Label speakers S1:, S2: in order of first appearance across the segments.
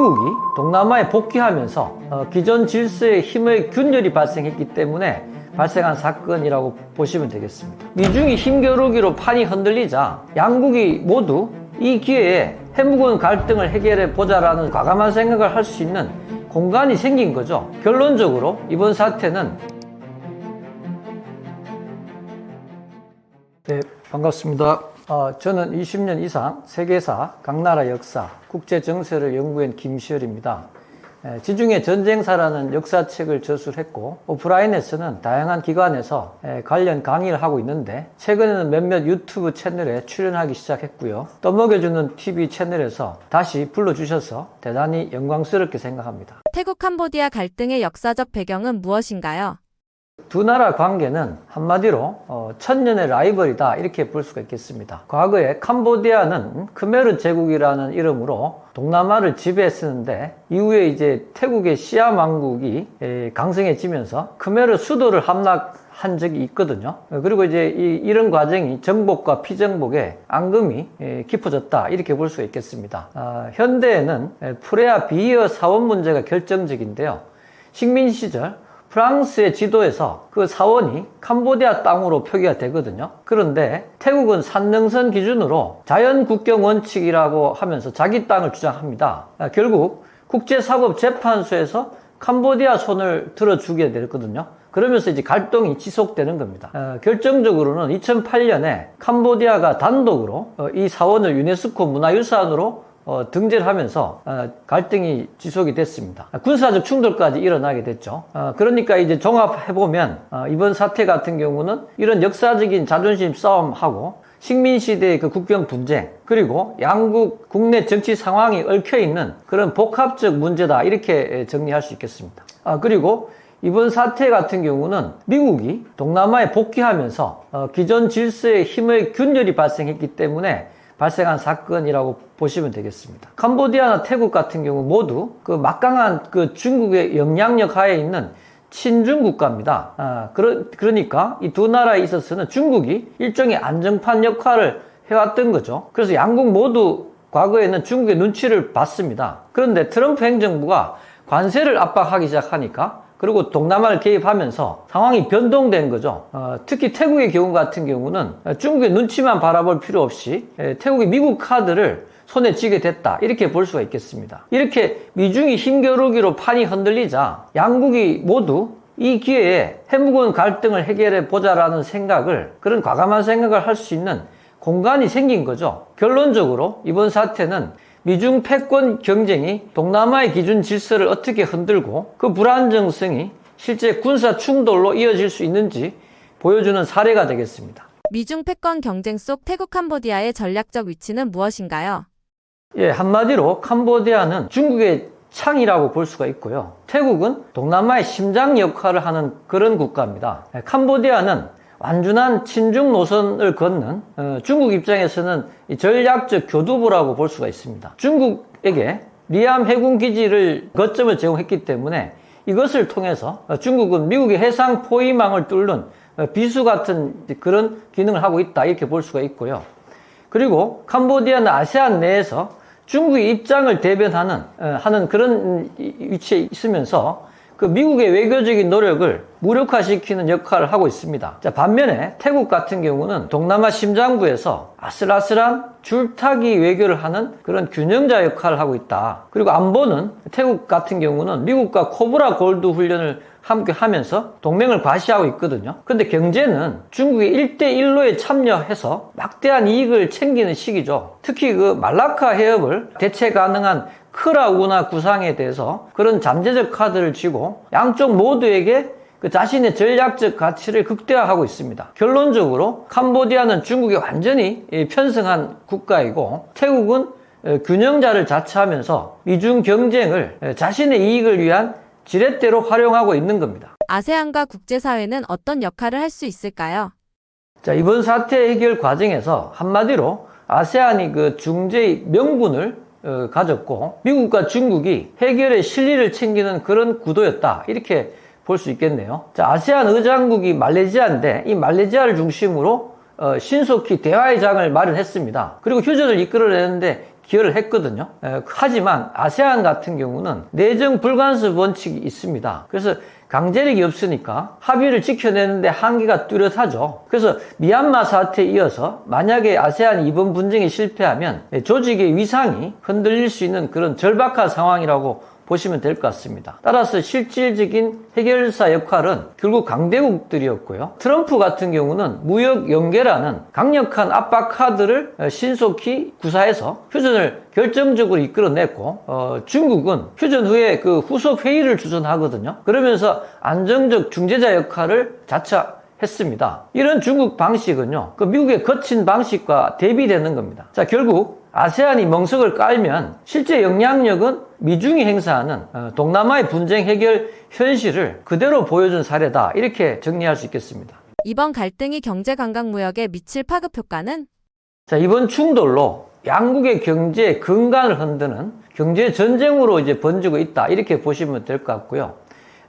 S1: 미국이 동남아에 복귀하면서 기존 질서의 힘의 균열이 발생했기 때문에 발생한 사건이라고 보시면 되겠습니다. 미중이 힘겨루기로 판이 흔들리자 양국이 모두 이 기회에 해묵은 갈등을 해결해 보자라는 과감한 생각을 할 수 있는 공간이 생긴 거죠. 결론적으로 이번 사태는 네, 반갑습니다. 저는 20년 이상 세계사, 각 나라 역사, 국제 정세를 연구한 김시열입니다. 지중해 전쟁사라는 역사책을 저술했고 오프라인에서는 다양한 기관에서 관련 강의를 하고 있는데 최근에는 몇몇 유튜브 채널에 출연하기 시작했고요. 떠먹여주는 TV 채널에서 다시 불러주셔서 대단히 영광스럽게 생각합니다.
S2: 태국 캄보디아 갈등의 역사적 배경은 무엇인가요?
S1: 두 나라 관계는 한마디로 천년의 라이벌이다 이렇게 볼 수가 있겠습니다. 과거에 캄보디아는 크메르 제국이라는 이름으로 동남아를 지배했었는데 이후에 이제 태국의 시암 왕국이 강성해지면서 크메르 수도를 함락한 적이 있거든요. 그리고 이제 이런 과정이 정복과 피정복의 앙금이 깊어졌다 이렇게 볼 수가 있겠습니다. 현대에는 프레아 비어 사원 문제가 결정적인데요. 식민 시절 프랑스의 지도에서 그 사원이 캄보디아 땅으로 표기가 되거든요. 그런데 태국은 산능선 기준으로 자연국경 원칙이라고 하면서 자기 땅을 주장합니다. 결국 국제사법재판소에서 캄보디아 손을 들어주게 됐거든요. 그러면서 이제 갈등이 지속되는 겁니다. 결정적으로는 2008년에 캄보디아가 단독으로 이 사원을 유네스코 문화유산으로 등재를 하면서 갈등이 지속이 됐습니다. 군사적 충돌까지 일어나게 됐죠. 그러니까 이제 종합해보면 이번 사태 같은 경우는 이런 역사적인 자존심 싸움하고 식민시대의 그 국경 분쟁 그리고 양국 국내 정치 상황이 얽혀있는 그런 복합적 문제다 이렇게 정리할 수 있겠습니다. 그리고 이번 사태 같은 경우는 미국이 동남아에 복귀하면서 기존 질서의 힘의 균열이 발생했기 때문에 발생한 사건이라고 보시면 되겠습니다. 캄보디아나 태국 같은 경우 모두 그 막강한 그 중국의 영향력 하에 있는 친중 국가입니다. 그러니까 이 두 나라에 있어서는 중국이 일종의 안정판 역할을 해왔던 거죠. 그래서 양국 모두 과거에는 중국의 눈치를 봤습니다. 그런데 트럼프 행정부가 관세를 압박하기 시작하니까 그리고 동남아를 개입하면서 상황이 변동된 거죠. 특히 태국의 경우 같은 경우는 중국의 눈치만 바라볼 필요 없이 태국이 미국 카드를 손에 쥐게 됐다 이렇게 볼 수가 있겠습니다. 이렇게 미중이 힘겨루기로 판이 흔들리자 양국이 모두 이 기회에 해묵은 갈등을 해결해 보자라는 생각을 그런 과감한 생각을 할 수 있는 공간이 생긴 거죠. 결론적으로 이번 사태는 미중 패권 경쟁이 동남아의 기준 질서를 어떻게 흔들고 그 불안정성이 실제 군사 충돌로 이어질 수 있는지 보여주는 사례가 되겠습니다.
S2: 미중 패권 경쟁 속 태국 캄보디아의 전략적 위치는 무엇인가요?
S1: 한마디로 캄보디아는 중국의 창이라고 볼 수가 있고요. 태국은 동남아의 심장 역할을 하는 그런 국가입니다. 캄보디아는 완전한 친중 노선을 걷는 중국 입장에서는 전략적 교두보라고 볼 수가 있습니다. 중국에게 리암 해군 기지를 거점을 제공했기 때문에 이것을 통해서 중국은 미국의 해상 포위망을 뚫는 비수 같은 그런 기능을 하고 있다 이렇게 볼 수가 있고요. 그리고 캄보디아는 아세안 내에서 중국의 입장을 대변하는 그런 위치에 있으면서 그 미국의 외교적인 노력을 무력화시키는 역할을 하고 있습니다. 반면에 태국 같은 경우는 동남아 심장부에서 아슬아슬한 줄타기 외교를 하는 그런 균형자 역할을 하고 있다. 그리고 안보는 태국 같은 경우는 미국과 코브라 골드 훈련을 함께 하면서 동맹을 과시하고 있거든요. 근데 경제는 중국이 1대1로에 참여해서 막대한 이익을 챙기는 시기죠. 특히 그 말라카 해협을 대체 가능한 크라 운하 구상에 대해서 그런 잠재적 카드를 쥐고 양쪽 모두에게 그 자신의 전략적 가치를 극대화하고 있습니다. 결론적으로 캄보디아는 중국에 완전히 편승한 국가이고 태국은 균형자를 자처하면서 미중 경쟁을 자신의 이익을 위한 지렛대로 활용하고 있는 겁니다.
S2: 아세안과 국제사회는 어떤 역할을 할 수 있을까요?
S1: 이번 사태 해결 과정에서 한마디로 아세안이 그 중재의 명분을 가졌고 미국과 중국이 해결의 실리를 챙기는 그런 구도였다 이렇게 볼 수 있겠네요. 아세안 의장국이 말레이시아인데 이 말레이시아를 중심으로 신속히 대화의 장을 마련했습니다. 그리고 휴전을 이끌어내는데 기여를 했거든요. 하지만 아세안 같은 경우는 내정 불간섭 원칙이 있습니다. 그래서 강제력이 없으니까 합의를 지켜내는데 한계가 뚜렷하죠. 그래서 미얀마 사태에 이어서 만약에 아세안이 이번 분쟁에 실패하면 조직의 위상이 흔들릴 수 있는 그런 절박한 상황이라고 보시면 될 것 같습니다. 따라서 실질적인 해결사 역할은 결국 강대국들이었고요. 트럼프 같은 경우는 무역 연계라는 강력한 압박 카드를 신속히 구사해서 휴전을 결정적으로 이끌어냈고, 중국은 휴전 후에 그 후속 회의를 주선하거든요. 그러면서 안정적 중재자 역할을 자처했습니다. 이런 중국 방식은요, 그 미국의 거친 방식과 대비되는 겁니다. 자, 결국 아세안이 멍석을 깔면 실제 영향력은 미중이 행사하는 동남아의 분쟁 해결 현실을 그대로 보여준 사례다. 이렇게 정리할 수 있겠습니다.
S2: 이번 갈등이 경제 관광 무역에 미칠 파급 효과는?
S1: 자, 이번 충돌로 양국의 경제의 근간을 흔드는 경제 전쟁으로 이제 번지고 있다. 이렇게 보시면 될 것 같고요.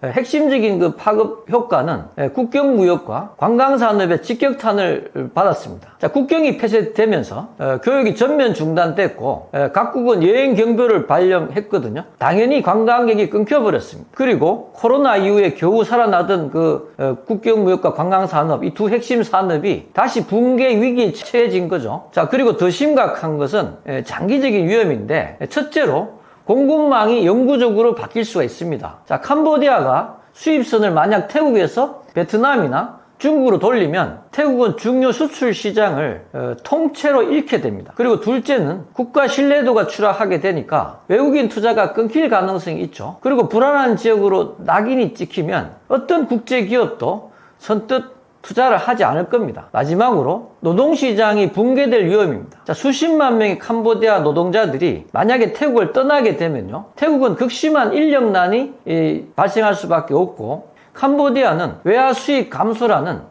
S1: 핵심적인 그 파급 효과는 국경 무역과 관광 산업의 직격탄을 받았습니다. 자, 국경이 폐쇄되면서 교육이 전면 중단됐고 각국은 여행 경보를 발령했거든요. 당연히 관광객이 끊겨버렸습니다. 그리고 코로나 이후에 겨우 살아나던 그 국경 무역과 관광 산업, 이 두 핵심 산업이 다시 붕괴 위기에 처해진 거죠. 자, 그리고 더 심각한 것은 장기적인 위험인데, 첫째로 공급망이 영구적으로 바뀔 수가 있습니다. 자, 캄보디아가 수입선을 만약 태국에서 베트남이나 중국으로 돌리면 태국은 중요 수출 시장을 통째로 잃게 됩니다. 그리고 둘째는 국가 신뢰도가 추락하게 되니까 외국인 투자가 끊길 가능성이 있죠. 그리고 불안한 지역으로 낙인이 찍히면 어떤 국제 기업도 선뜻 투자를 하지 않을 겁니다. 마지막으로 노동시장이 붕괴될 위험입니다. 자, 수십만 명의 캄보디아 노동자들이 만약에 태국을 떠나게 되면요, 태국은 극심한 인력난이 발생할 수밖에 없고, 캄보디아는 외화 수입 감소라는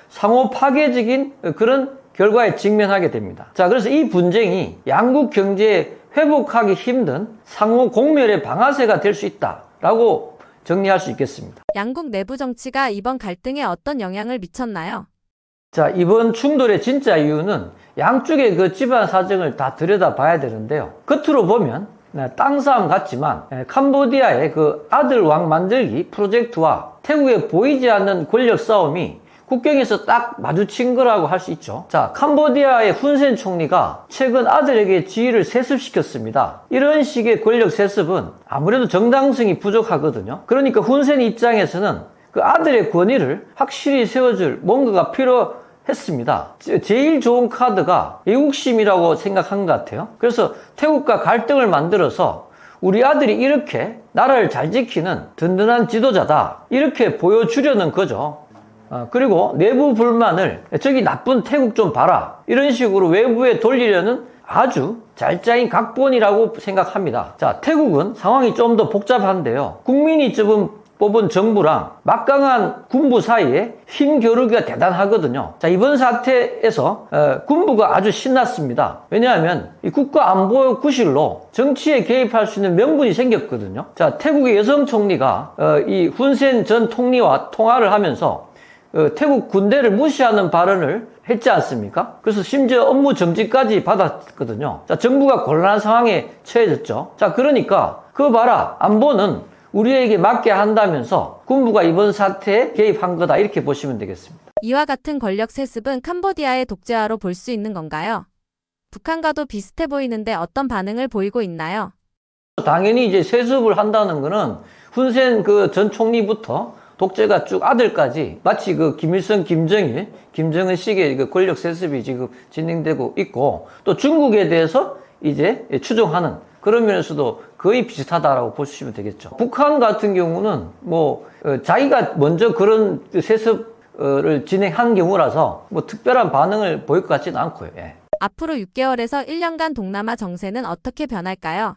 S1: 상호 파괴적인 그런 결과에 직면하게 됩니다. 자, 그래서 이 분쟁이 양국 경제에 회복하기 힘든 상호 공멸의 방아쇠가 될 수 있다라고 정리할 수 있겠습니다.
S2: 양국 내부 정치가 이번 갈등에 어떤 영향을 미쳤나요?
S1: 자, 이번 충돌의 진짜 이유는 양쪽의 그 집안 사정을 다 들여다봐야 되는데요. 겉으로 보면 땅 싸움 같지만 캄보디아의 그 아들 왕 만들기 프로젝트와 태국의 보이지 않는 권력 싸움이 국경에서 딱 마주친 거라고 할 수 있죠. 자, 캄보디아의 훈센 총리가 최근 아들에게 지위를 세습시켰습니다. 이런 식의 권력 세습은 아무래도 정당성이 부족하거든요. 그러니까 훈센 입장에서는 그 아들의 권위를 확실히 세워줄 뭔가가 필요했습니다. 제일 좋은 카드가 애국심이라고 생각한 것 같아요. 그래서 태국과 갈등을 만들어서 우리 아들이 이렇게 나라를 잘 지키는 든든한 지도자다, 이렇게 보여주려는 거죠. 그리고 내부 불만을 저기 나쁜 태국 좀 봐라, 이런 식으로 외부에 돌리려는 아주 잘 짜인 각본이라고 생각합니다. 자, 태국은 상황이 좀 더 복잡한데요. 국민이 뽑은 정부랑 막강한 군부 사이에 힘 겨루기가 대단하거든요. 자, 이번 사태에서 군부가 아주 신났습니다. 왜냐하면 이 국가 안보 구실로 정치에 개입할 수 있는 명분이 생겼거든요. 자, 태국의 여성 총리가 이 훈센 전 총리와 통화를 하면서 태국 군대를 무시하는 발언을 했지 않습니까? 그래서 심지어 업무 정지까지 받았거든요. 자, 정부가 곤란한 상황에 처해졌죠. 자, 그러니까 그거 봐라, 안보는 우리에게 맡게 한다면서 군부가 이번 사태에 개입한 거다, 이렇게 보시면 되겠습니다.
S2: 이와 같은 권력 세습은 캄보디아의 독재화로 볼 수 있는 건가요? 북한과도 비슷해 보이는데 어떤 반응을 보이고 있나요?
S1: 당연히 이제 세습을 한다는 거는 훈센 그 전 총리부터 독재가 쭉 아들까지 마치 그 김일성, 김정일, 김정은식의 그 권력 세습이 지금 진행되고 있고, 또 중국에 대해서 이제 추종하는 그런 면에서도 거의 비슷하다라고 보시면 되겠죠. 북한 같은 경우는 자기가 먼저 그런 세습을 진행한 경우라서 특별한 반응을 보일 것 같지는 않고요. 예.
S2: 앞으로 6개월에서 1년간 동남아 정세는 어떻게 변할까요?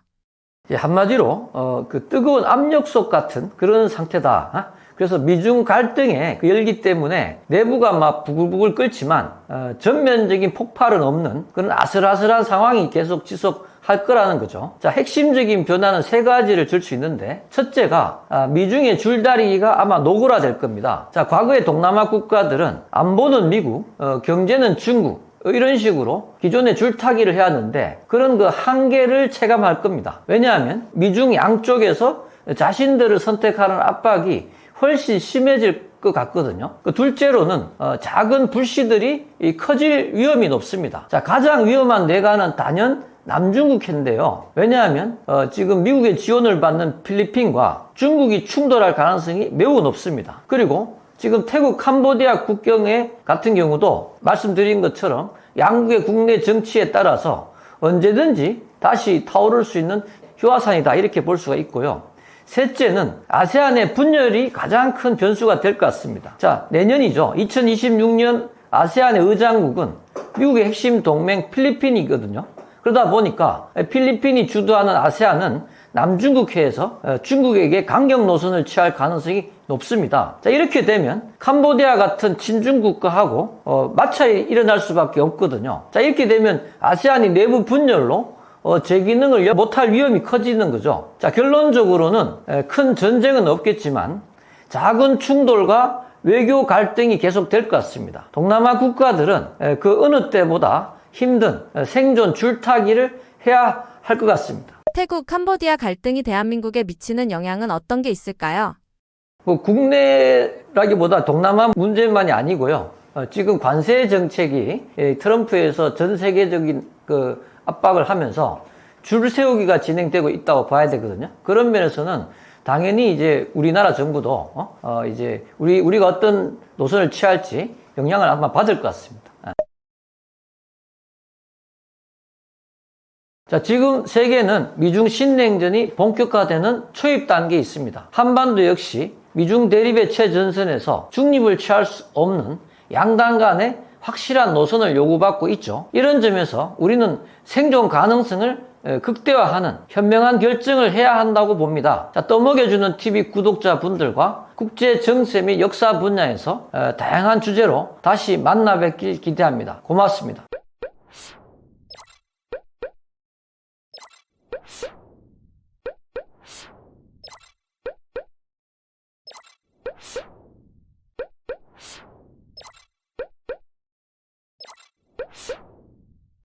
S1: 한마디로 그 뜨거운 압력솥 같은 그런 상태다. 그래서 미중 갈등의 그 열기 때문에 내부가 막 부글부글 끓지만 전면적인 폭발은 없는 그런 아슬아슬한 상황이 계속 지속할 거라는 거죠. 자, 핵심적인 변화는 세 가지를 줄 수 있는데, 첫째가 미중의 줄다리기가 아마 노골화될 겁니다. 자, 과거의 동남아 국가들은 안보는 미국, 경제는 중국, 이런 식으로 기존에 줄타기를 해야 하는데 그런 그 한계를 체감할 겁니다. 왜냐하면 미중 양쪽에서 자신들을 선택하는 압박이 훨씬 심해질 것 같거든요. 둘째로는 작은 불씨들이 커질 위험이 높습니다. 자, 가장 위험한 내가는 단연 남중국해인데요. 왜냐하면 지금 미국의 지원을 받는 필리핀과 중국이 충돌할 가능성이 매우 높습니다. 그리고 지금 태국 캄보디아 국경에 같은 경우도 말씀드린 것처럼 양국의 국내 정치에 따라서 언제든지 다시 타오를 수 있는 휴화산이다 이렇게 볼 수가 있고요. 셋째는 아세안의 분열이 가장 큰 변수가 될 것 같습니다. 자, 내년이죠. 2026년 아세안의 의장국은 미국의 핵심 동맹 필리핀이거든요. 그러다 보니까 필리핀이 주도하는 아세안은 남중국해에서 중국에게 강경 노선을 취할 가능성이 높습니다. 자, 이렇게 되면 캄보디아 같은 친중국가하고 마찰이 일어날 수밖에 없거든요. 자, 이렇게 되면 아세안이 내부 분열로 제 기능을 못할 위험이 커지는 거죠. 자, 결론적으로는 큰 전쟁은 없겠지만 작은 충돌과 외교 갈등이 계속될 것 같습니다. 동남아 국가들은 그 어느 때보다 힘든 생존 줄타기를 해야 할 것 같습니다.
S2: 태국, 캄보디아 갈등이 대한민국에 미치는 영향은 어떤 게 있을까요?
S1: 국내라기보다 동남아 문제만이 아니고요. 지금 관세 정책이 트럼프에서 전 세계적인 그 압박을 하면서 줄 세우기가 진행되고 있다고 봐야 되거든요. 그런 면에서는 당연히 이제 우리나라 정부도 이제 우리가 어떤 노선을 취할지 영향을 아마 받을 것 같습니다. 자, 지금 세계는 미중 신냉전이 본격화되는 초입 단계에 있습니다. 한반도 역시 미중 대립의 최전선에서 중립을 취할 수 없는 양당 간의 확실한 노선을 요구받고 있죠. 이런 점에서 우리는 생존 가능성을 극대화하는 현명한 결정을 해야 한다고 봅니다. 자, 떠먹여주는 TV 구독자분들과 국제 정세 및 역사 분야에서 다양한 주제로 다시 만나 뵙길 기대합니다. 고맙습니다.
S3: you